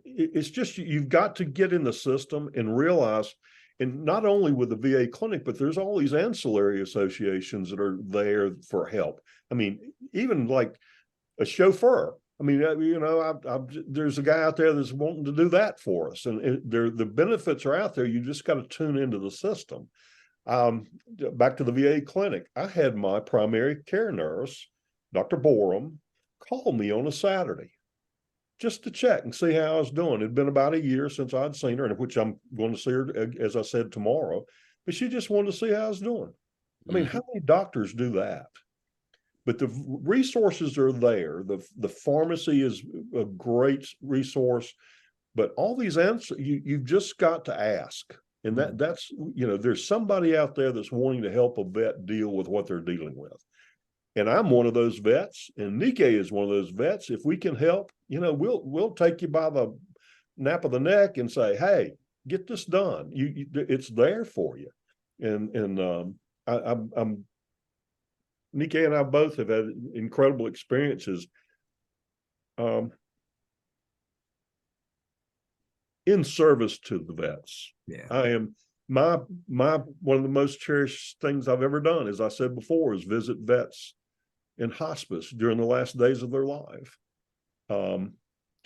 it's just, you've got to get in the system and realize, and not only with the VA clinic, but there's all these ancillary associations that are there for help. I mean, even like a chauffeur. I mean, there's a guy out there that's wanting to do that for us, and the benefits are out there. You just got to tune into the system. Back to the VA clinic, I had my primary care nurse, Dr. Borum, call me on a Saturday just to check and see how I was doing. It'd been about a year since I'd seen her, and which I'm going to see her, as I said, tomorrow. But she just wanted to see how I was doing. I mean, how many doctors do that? But the resources are there. The pharmacy is a great resource, but all these answers, you've just got to ask. And that's, there's somebody out there that's wanting to help a vet deal with what they're dealing with. And I'm one of those vets, and Nikkei is one of those vets. If we can help, we'll take you by the nape of the neck and say, hey, get this done. It's there for you. And I'm Nikkei and I both have had incredible experiences in service to the vets. Yeah. I am my one of the most cherished things I've ever done, as I said before, is visit vets in hospice during the last days of their life, and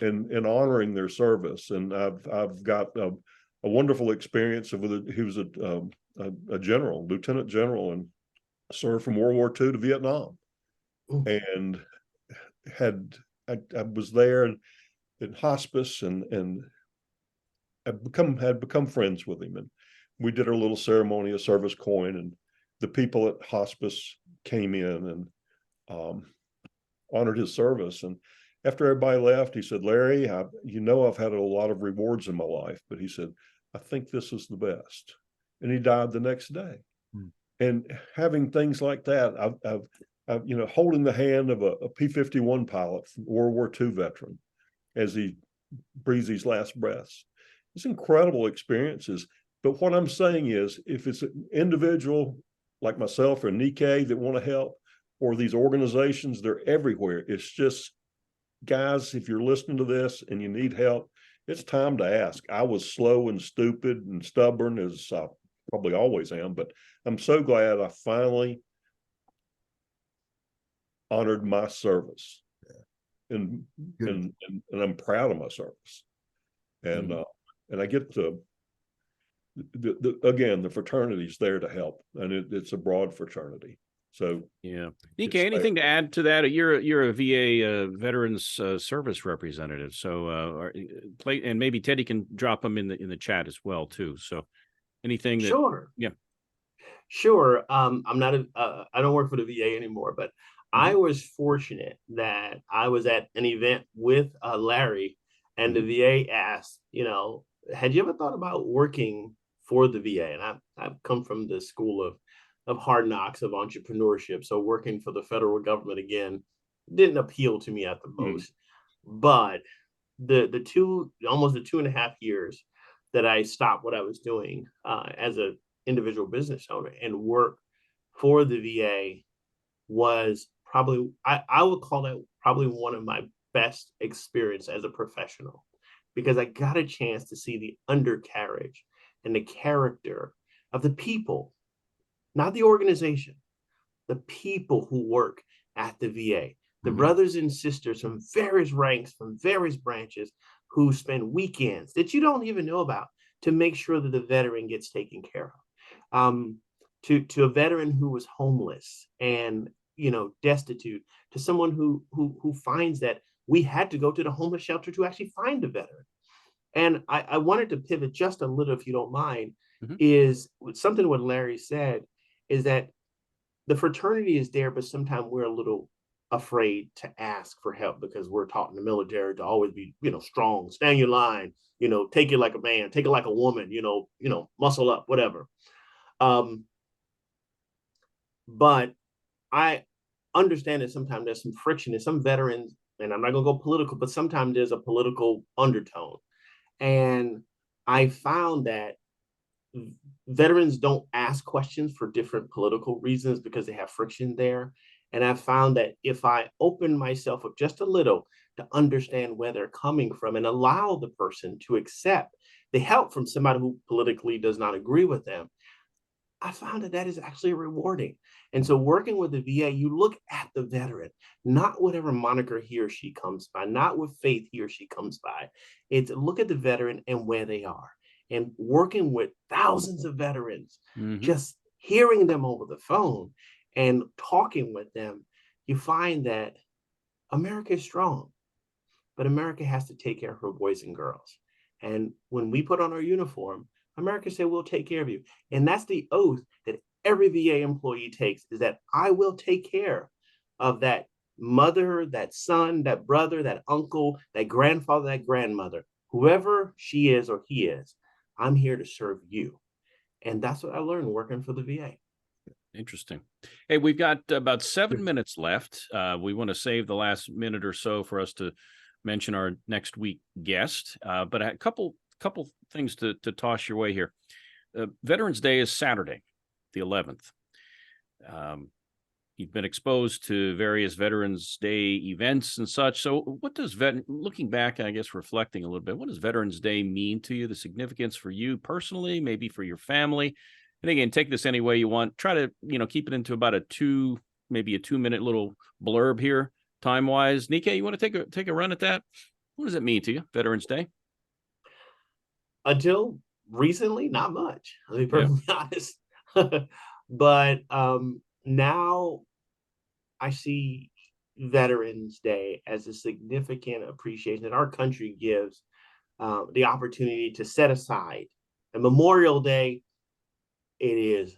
honoring their service. And I've got a wonderful experience he was a general, lieutenant general, and served from World War II to Vietnam. And I was there in hospice, and had become friends with him. And we did our little ceremony of service coin, and the people at hospice came in and honored his service. And after everybody left, he said, Larry, I've had a lot of rewards in my life, but he said, I think this is the best. And he died the next day. And having things like that, I've holding the hand of a P-51 pilot, World War II veteran, as he breathes his last breaths. It's incredible experiences. But what I'm saying is, if it's an individual like myself or Nikkei that want to help, or these organizations, they're everywhere. It's just guys, if you're listening to this and you need help, it's time to ask. I was slow and stupid and stubborn, as I probably always am, but I'm so glad I finally honored my service, and I'm proud of my service. And and I get to again, the fraternity's there to help, and it's a broad fraternity. So yeah, Nika, anything to add to that? You're a VA Veterans Service representative, so and maybe Teddy can drop them in the chat as well too. So anything that, Sure. Yeah. Sure. I'm not I don't work for the VA anymore, but I was fortunate that I was at an event with Larry, and the VA asked, had you ever thought about working for the VA? And I've come from the school of hard knocks, of entrepreneurship. So working for the federal government, again, didn't appeal to me at the most. But the almost the 2.5 years that I stopped what I was doing as a individual business owner and work for the VA was probably, I would call that probably one of my best experience as a professional, because I got a chance to see the undercarriage and the character of the people, not the organization, the people who work at the VA, the brothers and sisters from various ranks, from various branches, who spend weekends that you don't even know about to make sure that the veteran gets taken care of. To a veteran who was homeless and destitute, to someone who finds that we had to go to the homeless shelter to actually find a veteran. And I wanted to pivot just a little, if you don't mind, is something what Larry said, is that the fraternity is there, but sometimes we're a little afraid to ask for help because we're taught in the military to always be, strong, stand your line, take it like a man, take it like a woman, muscle up, whatever. But I understand that sometimes there's some friction and some veterans, and I'm not going to go political, but sometimes there's a political undertone. And I found that veterans don't ask questions for different political reasons because they have friction there. And I found that if I open myself up just a little to understand where they're coming from and allow the person to accept the help from somebody who politically does not agree with them, I found that is actually rewarding. And so working with the VA, you look at the veteran, not whatever moniker he or she comes by, not what faith he or she comes by. It's look at the veteran and where they are. And working with thousands of veterans, just hearing them over the phone and talking with them, you find that America is strong, but America has to take care of her boys and girls. And when we put on our uniform, America said, we'll take care of you. And that's the oath that every VA employee takes, is that I will take care of that mother, that son, that brother, that uncle, that grandfather, that grandmother, whoever she is or he is. I'm here to serve you. And that's what I learned working for the VA. Interesting. Hey, we've got about 7 minutes left. We want to save the last minute or so for us to mention our next week guest. But a couple things to toss your way here. Veterans Day is Saturday, the 11th. You've been exposed to various Veterans Day events and such. So what does looking back, I guess, reflecting a little bit, what does Veterans Day mean to you? The significance for you personally, maybe for your family? And again, take this any way you want. Try to, keep it into about maybe a 2-minute little blurb here, time-wise. Nika, you want to take a run at that? What does it mean to you, Veterans Day? Until recently, not much. I'll be perfectly honest. But now I see Veterans Day as a significant appreciation that our country gives the opportunity to set aside. And Memorial Day, it is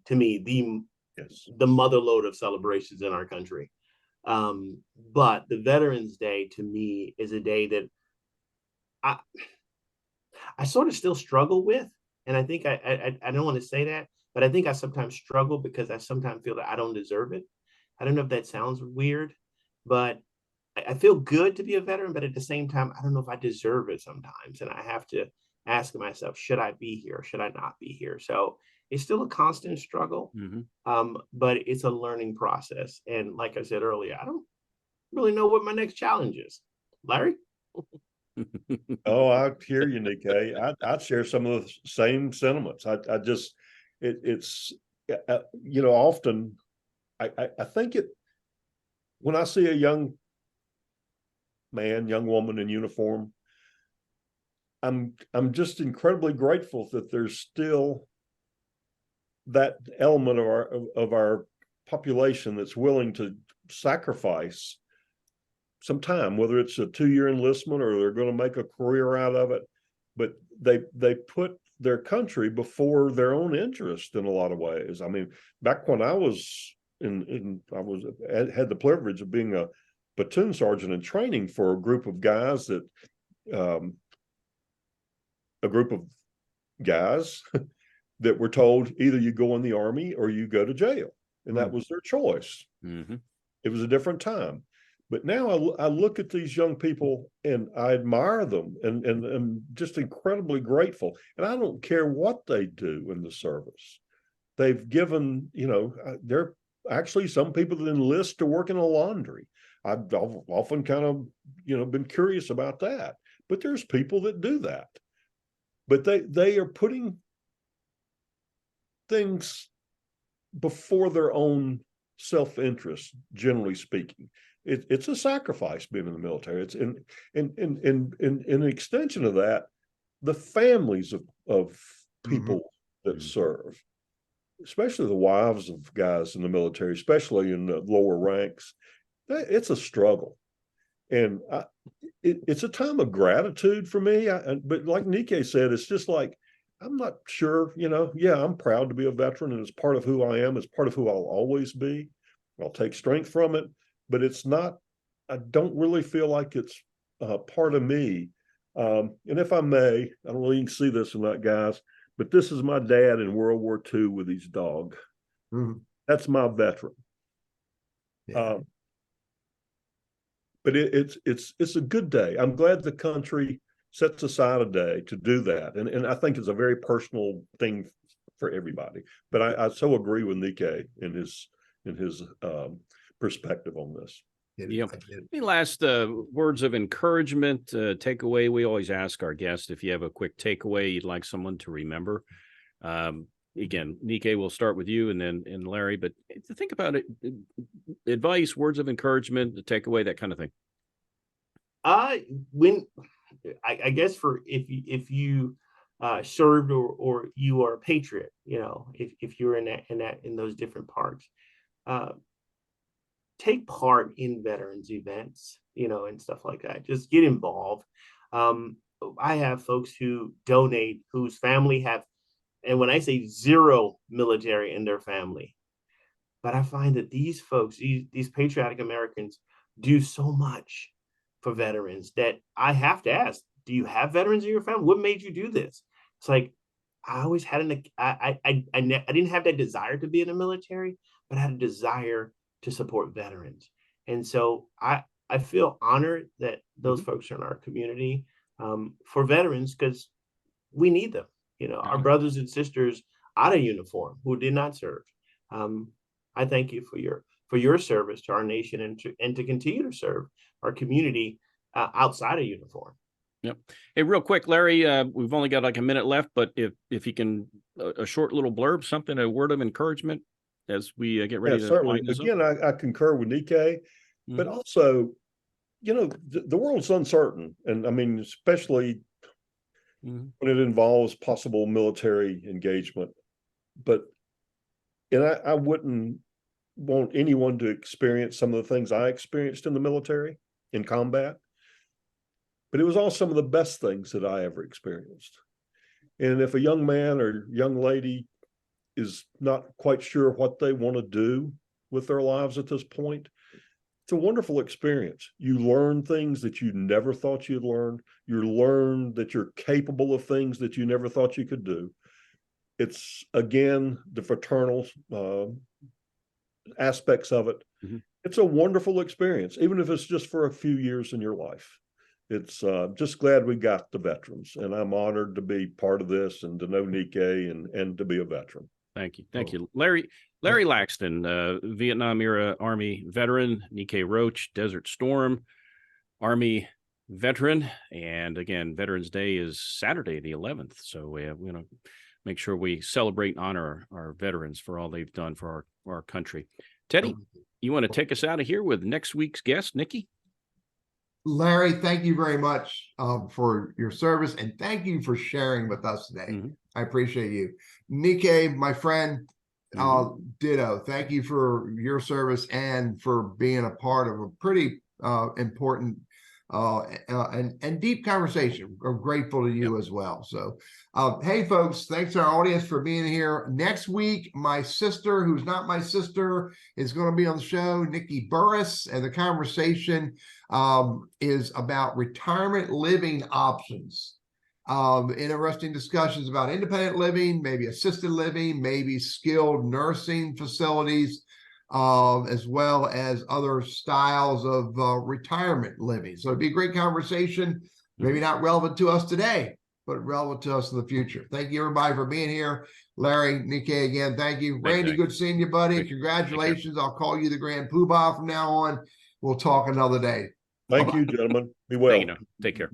to me the motherlode of celebrations in our country. But the Veterans Day to me is a day that I sort of still struggle with. And I think I don't want to say that, but I think I sometimes struggle because I sometimes feel that I don't deserve it. I don't know if that sounds weird, but I feel good to be a veteran, but at the same time, I don't know if I deserve it sometimes. And I have to ask myself, should I be here? Should I not be here? So it's still a constant struggle, but it's a learning process. And like I said earlier, really know what my next challenge is. Larry? Oh, I hear you, Nikkei. I'd share some of the same sentiments. I just, it's, often I think when I see a young man, young woman in uniform, I'm just incredibly grateful that there's still that element of our population that's willing to sacrifice some time, whether it's a 2-year enlistment or they're going to make a career out of it, but they put their country before their own interest in a lot of ways. I mean, back when I was had the privilege of being a platoon sergeant in training for a group of guys that that were told either you go in the Army or you go to jail, and that was their choice. Mm-hmm. It was a different time. But now I look at these young people and I admire them and I'm just incredibly grateful. And I don't care what they do in the service. They've given, they're actually some people that enlist to work in a laundry. I've often kind of, been curious about that. But there's people that do that. But they are putting things before their own self-interest, generally speaking. It's a sacrifice being in the military. It's in an extension of that, the families of people that serve, especially the wives of guys in the military, especially in the lower ranks, it's a struggle. And it's a time of gratitude for me. But like Nikkei said, it's just like, I'm not sure, I'm proud to be a veteran and it's part of who I am. It's part of who I'll always be. I'll take strength from it, but it's not, I don't really feel like it's part of me. And if I may, I don't know if you can see this or not, guys, but this is my dad in World War II with his dog. That's my veteran. Yeah. But it's a good day. I'm glad the country sets aside a day to do that. And I think it's a very personal thing for everybody. But I so agree with Nikkei in his perspective on this. Any last words of encouragement, takeaway? We always ask our guests if you have a quick takeaway you'd like someone to remember. Again, Nikkei, we'll start with you and then Larry, but think about it, advice, words of encouragement, the takeaway, that kind of thing. When I guess if you served or you are a patriot, if you're in those different parts, take part in veterans events, and stuff like that. Just get involved. I have folks who donate whose family have, and when I say zero military in their family, but I find that these folks, these patriotic Americans, do so much for veterans that I have to ask, do you have veterans in your family? What made you do this? It's like, I always had I didn't have that desire to be in the military, but I had a desire to support veterans. And so I feel honored that those folks are in our community for veterans, because we need them. Our brothers and sisters out of uniform who did not serve. I thank you for your service to our nation and to continue to serve our community outside of uniform. Yep. Hey, real quick, Larry, we've only got like a minute left, but if you can, a short little blurb, something, a word of encouragement as we get ready to certainly. Again, I concur with Nikkei, but also, the world's uncertain. And I mean, especially when it involves possible military engagement. And I wouldn't want anyone to experience some of the things I experienced in the military, in combat. But it was all some of the best things that I ever experienced. And if a young man or young lady is not quite sure what they want to do with their lives at this point, it's a wonderful experience. You learn things that you never thought you'd learn. You learn that you're capable of things that you never thought you could do. It's, again, the fraternal aspects of it. It's a wonderful experience, even if it's just for a few years in your life. It's just glad we got the veterans, and I'm honored to be part of this and to know Nikkei and to be a veteran. Thank you. Thank you. Larry Laxton, Vietnam era Army veteran, Nikkei Roach, Desert Storm, Army veteran. And again, Veterans Day is Saturday, the 11th. So we're going to make sure we celebrate and honor our veterans for all they've done for our country. Teddy, you want to take us out of here with next week's guest, Nikki? Larry, thank you very much for your service, and thank you for sharing with us today. I appreciate you. Nikkei, my friend, ditto. Thank you for your service and for being a part of a pretty important and deep conversation. I'm grateful to you as well. So, hey, folks, thanks to our audience for being here. Next week, my sister, who's not my sister, is going to be on the show, Nikki Burriss, and the conversation is about retirement living options. Interesting discussions about independent living, maybe assisted living, maybe skilled nursing facilities, as well as other styles of retirement living. So it'd be a great conversation, maybe not relevant to us today, but relevant to us in the future. Thank you, everybody, for being here. Larry, Nikkei, again, thank you. Randy, good seeing you, buddy. Congratulations. I'll call you the Grand Poobah from now on. We'll talk another day. Thank you, gentlemen. Be well. Take care.